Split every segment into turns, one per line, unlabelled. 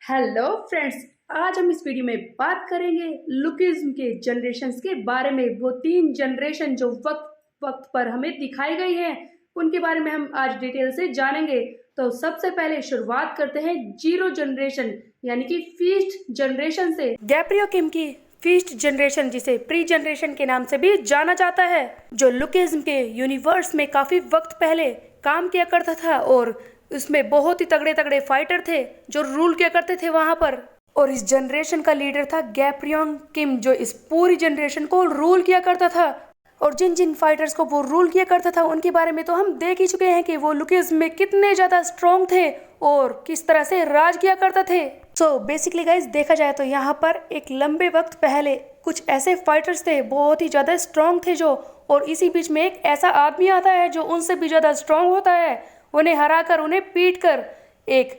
Hello friends, आज हम इस वीडियो में बात करेंगे लुकिज्म के जनरेशन्स के बारे में। वो 3 जनरेशन जो वक्त वक्त पर हमें दिखाई गई हैं, उनके बारे में हम आज डिटेल से जानेंगे। तो सबसे पहले शुरुआत करते हैं जीरो जनरेशन यानी कि फीस्ट जनरेशन से। गैब्रियो किम की फीस्ट जनरेशन, जिसे प्री जनरेशन के नाम से भी जाना जाता है, जो लुकिज्म के यूनिवर्स में काफी वक्त पहले काम किया करता था और उसमें बहुत ही तगड़े तगड़े फाइटर थे जो रूल किया करते थे वहां पर। और इस जनरेशन का लीडर था गैब्रियोंग किम, जो इस पूरी जनरेशन को रूल किया करता था। और जिन जिन फाइटर्स को वो रूल किया करता था उनके बारे में तो हम देख ही चुके हैं कि वो लुकिज्म में कितने ज्यादा स्ट्रॉन्ग थे और किस तरह से राज किया करते थे। सो बेसिकली गाइज, देखा जाए तो यहाँ पर एक लंबे वक्त पहले कुछ ऐसे फाइटर्स थे, बहुत ही ज्यादा स्ट्रॉन्ग थे जो, और इसी बीच में एक ऐसा आदमी आता है जो उनसे भी ज्यादा स्ट्रॉन्ग होता है। उन्हें हराकर, उन्हें पीटकर एक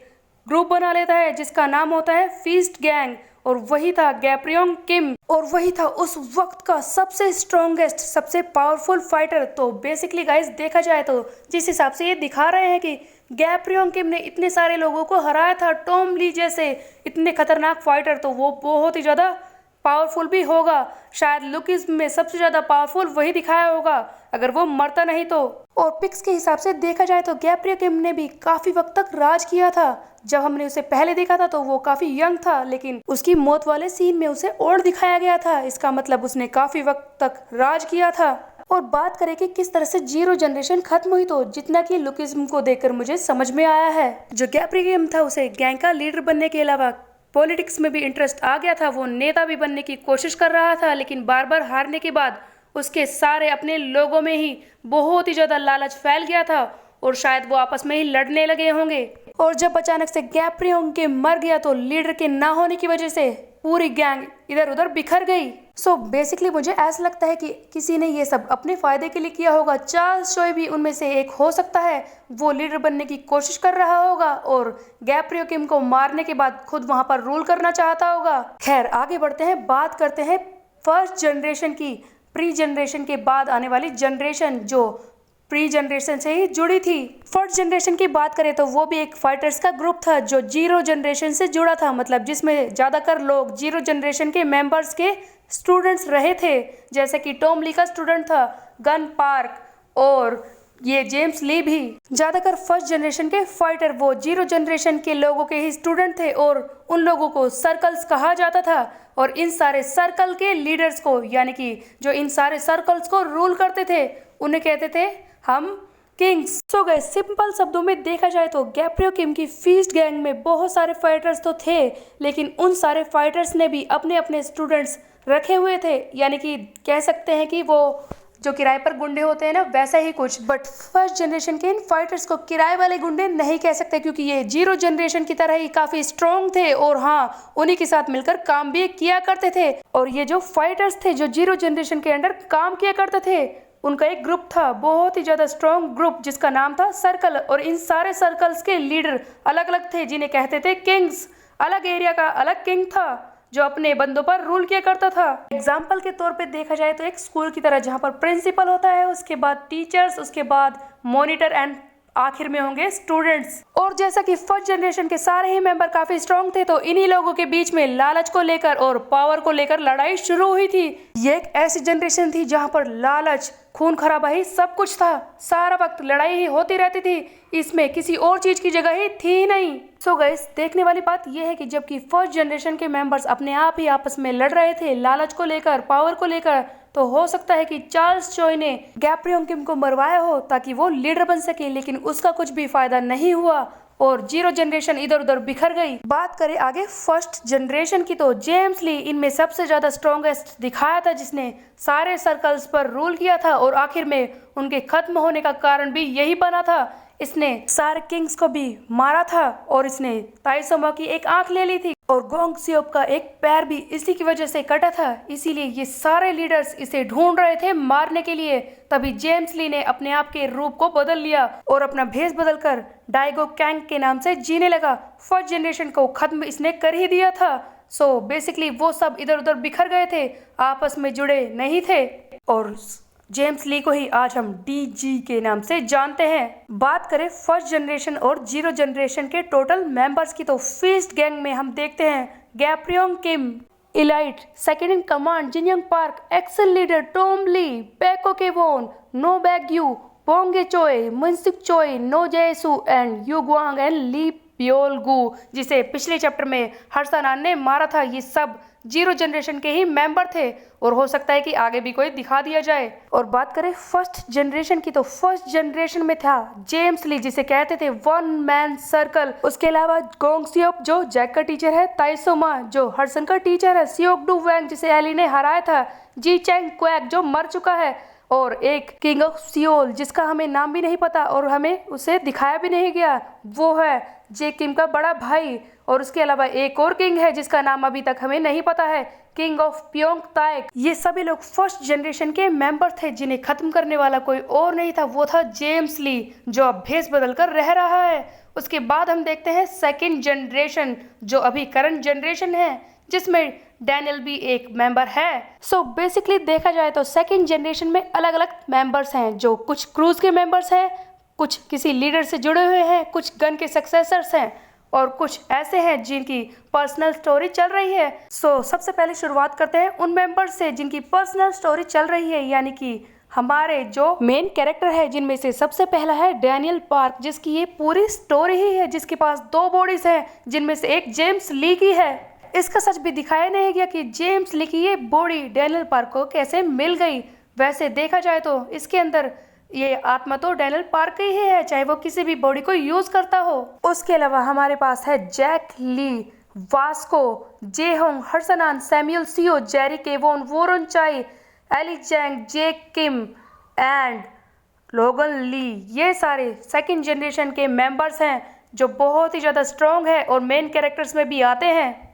ग्रुप बना लेता है जिसका नाम होता है फीस्ट गैंग। और वही था गैब्रियोंग किम, और वही था उस वक्त का सबसे स्ट्रॉन्गेस्ट, सबसे पावरफुल फाइटर। तो बेसिकली गाइस, देखा जाए तो जिस हिसाब से ये दिखा रहे हैं कि गैब्रियोंग किम ने इतने सारे लोगों को हराया था, टॉम ली जैसे इतने खतरनाक फाइटर, तो वो बहुत ही ज्यादा पावरफुल भी होगा। शायद लुकिज्म में सबसे ज्यादा पावरफुल वही दिखाया होगा अगर वो मरता नहीं तो। और पिक्स के हिसाब से देखा जाए तो गैब्रियो किम ने भी काफी वक्त तक राज किया था। जब हमने उसे पहले देखा था तो वो काफी यंग था, लेकिन उसकी मौत वाले सीन में उसे ओल्ड दिखाया गया था। इसका मतलब उसने काफी वक्त तक राज किया था। और बात करें कि किस तरह से जीरो जनरेशन खत्म हुई, तो जितना कि लुकिज्म को देखकर मुझे समझ में आया है, जो गैब्रियो किम था उसे गैंग का लीडर बनने के अलावा पॉलिटिक्स में भी इंटरेस्ट आ गया था। वो नेता भी बनने की कोशिश कर रहा था, लेकिन बार बार हारने के बाद उसके सारे अपने लोगों में ही बहुत ही ज्यादा लालच फैल गया था और शायद वो आपस में ही लड़ने लगे होंगे। और जब अचानक से गैब्रियोंग किम मर गया तो लीडर के ना होने की वजह से पूरी गैंग इधर उधर बिखर गई। सो बेसिकली मुझे ऐसा लगता है कि किसी ने ये सब अपने फायदे के लिए किया होगा। चार्ल्स चॉय भी उनमें से एक हो सकता है। वो लीडर बनने की कोशिश कर रहा होगा और गैब्रियो किम को मारने के बाद खुद वहां पर रूल करना चाहता होगा। खैर, आगे बढ़ते हैं, बात करते हैं फर्स्ट जनरेशन की, प्री जनरेशन के बाद आने वाली जनरेशन जो प्री जनरेशन से ही जुड़ी थी। फर्स्ट जनरेशन की बात करें तो वो भी एक फाइटर्स का ग्रुप था जो जीरो जनरेशन से जुड़ा था, मतलब जिसमें ज्यादातर लोग जीरो जनरेशन के मेंबर्स के स्टूडेंट्स रहे थे। जैसे कि टॉम ली का स्टूडेंट था गन पार्क, और ये जेम्स ली भी। ज्यादातर फर्स्ट जनरेशन के फाइटर वो जीरो जनरेशन के लोगों के ही स्टूडेंट थे और उन लोगों को सर्कल्स कहा जाता था। और इन सारे सर्कल के लीडर्स को, यानी कि जो इन सारे सर्कल्स को रूल करते थे, उन्हें कहते थे हम किंग्स। सो गए, सिंपल शब्दों में देखा जाए तो गैब्रियो किम की फीस्ट गैंग में बहुत सारे फाइटर्स तो थे, लेकिन उन सारे फाइटर्स ने भी अपने अपने स्टूडेंट्स रखे हुए थे। यानी कि कह सकते हैं कि वो जो किराए पर गुंडे होते हैं ना, वैसा ही कुछ। बट फर्स्ट जनरेशन के इन फाइटर्स को किराए वाले गुंडे नहीं कह सकते, क्योंकि ये जीरो जनरेशन की तरह ही काफी स्ट्रॉन्ग थे और हाँ, उन्हीं के साथ मिलकर काम भी किया करते थे। और ये जो फाइटर्स थे जो जीरो जनरेशन के अंडर काम किया करते थे, उनका एक ग्रुप था, बहुत ही ज्यादा स्ट्रॉन्ग ग्रुप, जिसका नाम था सर्कल। और इन सारे सर्कल्स के लीडर अलग अलग थे, जिन्हें कहते थे किंग्स। अलग एरिया का अलग किंग था जो अपने बंदों पर रूल किया करता था। एग्जाम्पल के तौर पे देखा जाए तो एक स्कूल की तरह, जहाँ पर प्रिंसिपल होता है, उसके बाद टीचर्स, उसके बाद मॉनिटर एंड आखिर में होंगे स्टूडेंट्स। और जैसा कि फर्स्ट जनरेशन के सारे ही मेंबर काफी स्ट्रॉन्ग थे, तो इन्हीं लोगों के बीच में लालच को लेकर और पावर को लेकर लड़ाई शुरू हुई थी। ये एक ऐसी जनरेशन थी जहां पर लालच, खून खराबा सब कुछ था। सारा वक्त लड़ाई ही होती रहती थी, इसमें किसी और चीज की जगह ही थी नहीं। सो गाइस, देखने वाली बात यह है कि जबकि फर्स्ट जनरेशन के मेंबर्स अपने आप ही आपस में लड़ रहे थे लालच को लेकर, पावर को लेकर, तो हो सकता है कि चार्ल्स चॉय ने गैब्रियो किम को मरवाया हो ताकि वो लीडर बन सके, लेकिन उसका कुछ भी फायदा नहीं हुआ और जीरो जनरेशन इधर उधर बिखर गई। बात करें आगे फर्स्ट जनरेशन की, तो जेम्स ली इनमें सबसे ज्यादा स्ट्रॉन्गेस्ट दिखाया था, जिसने सारे सर्कल्स पर रूल किया था और आखिर में उनके खत्म होने का कारण भी यही बना था। इसने सारे किंग्स को भी मारा था और इसने ताइसोमा की एक आंख ले ली थी और गोंग सियोप का एक पैर भी इसी की वजह से कटा था। इसीलिए ये सारे लीडर्स इसे ढूंढ रहे थे मारने के लिए। तभी जेम्स ली ने अपने आप के रूप को बदल लिया और अपना भेष बदलकर डाइगो कैंग के नाम से जीने लगा। फर्स्ट जनरेशन को खत्म इसने कर ही दिया था। सो बेसिकली वो सब इधर उधर बिखर गए थे, आपस में जुड़े नहीं थे। और जेम्स ली को ही आज हम डीजी के नाम से जानते हैं। बात करें फर्स्ट जनरेशन और जीरो जनरेशन के टोटल मेंबर्स की तो फीस्ट गैंग में हम देखते हैं Gapryong Kim, elite, second in command Jinyoung Park, excel leader Tom Lee, Peko Kevon, No Baegyu, Bonge Choe, Munsik Choe, No Jesu and Yu Guang and Lee Pyolgu, जिसे पिछले chapter में हर्षानान ने मारा था। ये सब जीरो जनरेशन के ही member थे और हो सकता है कि आगे भी कोई दिखा दिया जाए। और बात करें फर्स्ट जनरेशन की तो फर्स्ट जनरेशन में था जेम्स ली, जिसे कहते थे वन मैन सर्कल। उसके अलावा गोंग सियोप जो जैक का टीचर है, ताइसोमा जो हडसन का टीचर है, सियोकडू वैंग जिसे एली ने हराया था, जी चैंग क्वैक जो मर चुका है, और एक किंग ऑफ सियोल जिसका हमें नाम भी नहीं पता और हमें उसे दिखाया भी नहीं गया, वो है जे किम का बड़ा भाई। और उसके अलावा एक और किंग है जिसका नाम अभी तक हमें नहीं पता है, किंग ऑफ प्योंग ताएक। ये सभी लोग फर्स्ट जनरेशन के मेंबर थे जिन्हें खत्म करने वाला कोई और नहीं था, वो था जेम्स ली जो अब भेस बदल कर रह रहा है। उसके बाद हम देखते हैं सेकेंड जनरेशन जो अभी करंट जनरेशन है, जिसमें डैनियल भी एक मेंबर है। सो बेसिकली देखा जाए तो सेकेंड जनरेशन में अलग अलग मेंबर्स हैं, जो कुछ क्रूज के मेंबर्स हैं, कुछ किसी लीडर से जुड़े हुए हैं, कुछ गन के सक्सेसर्स हैं और कुछ ऐसे हैं जिनकी पर्सनल स्टोरी चल रही है। सो सबसे पहले शुरुआत करते हैं उन मेंबर्स से जिनकी पर्सनल स्टोरी चल रही है, यानी कि हमारे जो मेन कैरेक्टर है, जिनमें से सबसे पहला है डैनियल पार्क, जिसकी ये पूरी स्टोरी ही है, जिसके पास 2 बॉडीज हैं, जिनमें से एक जेम्स ली की है। इसका सच भी दिखाया नहीं गया कि जेम्स ली की ये बॉडी डैनियल पार्क को कैसे मिल गई। वैसे देखा जाए तो इसके अंदर ये आत्मा तो डैनियल पार्क की ही है, चाहे वो किसी भी बॉडी को यूज करता हो। उसके अलावा हमारे पास है जैक ली, वास्को, जेहोंग, हर्षनान, Samuel Seo, Jerry Kevon, Warren Chai, Ellie Chang, Jay Kim and Logan Lee. ये सारे सेकंड जनरेशन के मेंबर्स हैं जो बहुत ही ज़्यादा स्ट्रॉन्ग है और मेन कैरेक्टर्स में भी आते हैं।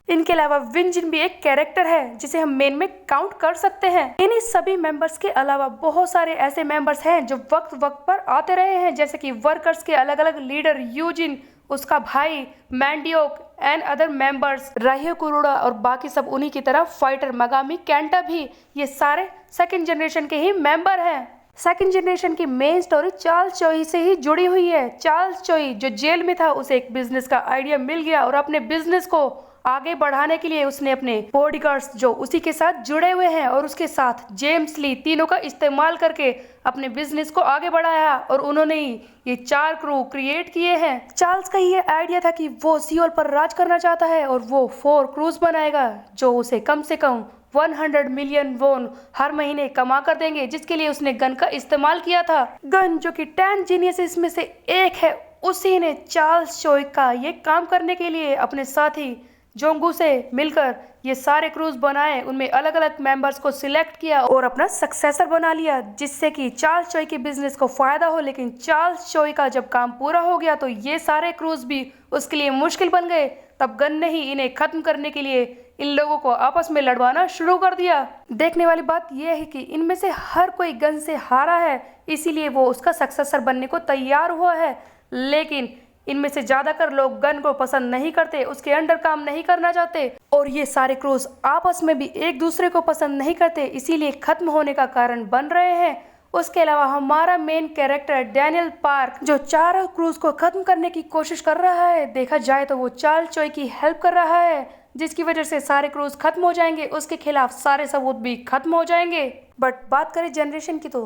इनके अलावा विंजिन भी एक कैरेक्टर है जिसे हम मेन में काउंट कर सकते हैं। इन्हीं सभी मेंबर्स के अलावा बहुत सारे ऐसे मेंबर्स हैं जो वक्त वक्त पर आते रहे हैं, जैसे कि वर्कर्स के अलग अलग लीडर यूजिन, उसका भाई मैंडियोक एंड अदर मेंबर्स, राहियो कुरुडा और बाकी सब उन्हीं की तरह फाइटर मगामी कैंटा भी, ये सारे सेकंड जनरेशन के ही मेंबर हैं। सेकंड जनरेशन की मेन स्टोरी चार्ल्स चोई से ही जुड़ी हुई है। चार्ल्स चोई जो जेल में था, उसे एक बिजनेस का आइडिया मिल गया और अपने बिजनेस को आगे बढ़ाने के लिए उसने अपने बॉडीगार्ड्स जो उसी के साथ जुड़े हुए हैं और उसके साथ जेम्स ली, तीनों का इस्तेमाल करके अपने बिजनेस को आगे बढ़ाया और उन्होंने ही ये 4 क्रू क्रिएट किए हैं। चार्ल्स का ये आइडिया था कि वो सियोल पर राज करना चाहता है और वो 4 क्रूज बनाएगा जो उसे कम से कम 100 मिलियन वोन हर महीने कमा कर देंगे, जिसके लिए उसने गन का इस्तेमाल किया था। गन जो कि 10 जीनियस में से एक है, उसी ने चार्ल्स चोई का ये काम करने के लिए अपने साथी जोंगू से मिलकर ये सारे क्रूज बनाए, उनमें अलग अलग मेंबर्स को सिलेक्ट किया और अपना सक्सेसर बना लिया, जिससे कि चार्ल्स चोई के बिजनेस को फायदा हो। लेकिन चार्ल्स चोई का जब काम पूरा हो गया तो ये सारे क्रूज भी उसके लिए मुश्किल बन गए। तब गन ने ही इन्हें खत्म करने के लिए इन लोगों को आपस में लड़वाना शुरू कर दिया। देखने वाली बात यह है कि इनमें से हर कोई गन से हारा है, इसीलिए वो उसका सक्सेसर बनने को तैयार हुआ है। लेकिन इनमें से ज्यादातर लोग गन को पसंद नहीं करते, उसके अंडर काम नहीं करना चाहते और ये सारे क्रूज आपस में भी एक दूसरे को पसंद नहीं करते, इसीलिए खत्म होने का कारण बन रहे हैं। उसके अलावा हमारा मेन कैरेक्टर डैनियल पार्क जो 4 क्रूज को खत्म करने की कोशिश कर रहा है, देखा जाए तो वो चार्ल्स चोई की हेल्प कर रहा है, जिसकी वजह से सारे क्रूज खत्म हो जाएंगे, उसके खिलाफ सारे सबूत भी खत्म हो जाएंगे। बट बात करें जनरेशन की तो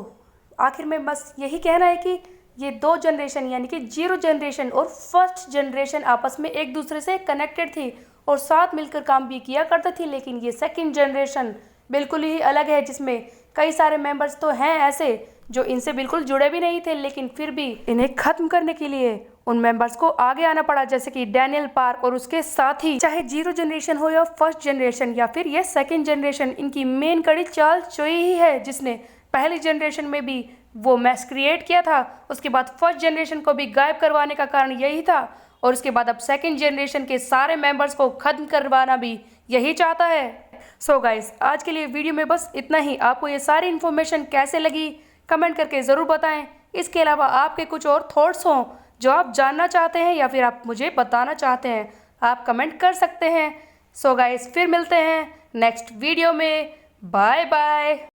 आखिर में बस यही कहना है कि ये 2 जनरेशन यानी कि जीरो जनरेशन और फर्स्ट जनरेशन आपस में एक दूसरे से कनेक्टेड थी और साथ मिलकर काम भी किया करते थे। लेकिन ये सेकंड जनरेशन बिल्कुल ही अलग है, जिसमें कई सारे मेंबर्स तो हैं ऐसे जो इनसे बिल्कुल जुड़े भी नहीं थे, लेकिन फिर भी इन्हें खत्म करने के लिए उन मेंबर्स को आगे आना पड़ा, जैसे कि डैनियल पार्क और उसके साथी। चाहे जीरो जनरेशन हो या फर्स्ट जनरेशन या फिर ये सेकंड जनरेशन, इनकी मेन कड़ी चार्ल्स चोई ही है, जिसने पहली जनरेशन में भी वो मैस क्रिएट किया था। उसके बाद फर्स्ट जनरेशन को भी गायब करवाने का कारण यही था और उसके बाद अब सेकंड जनरेशन के सारे मेंबर्स को खत्म करवाना भी यही चाहता है। सो गाइस, आज के लिए वीडियो में बस इतना ही। आपको ये सारी इन्फॉर्मेशन कैसे लगी कमेंट करके ज़रूर बताएं। इसके अलावा आपके कुछ और थॉट्स हों जो आप जानना चाहते हैं या फिर आप मुझे बताना चाहते हैं, आप कमेंट कर सकते हैं। सो गाइस, फिर मिलते हैं नेक्स्ट वीडियो में। Bye bye.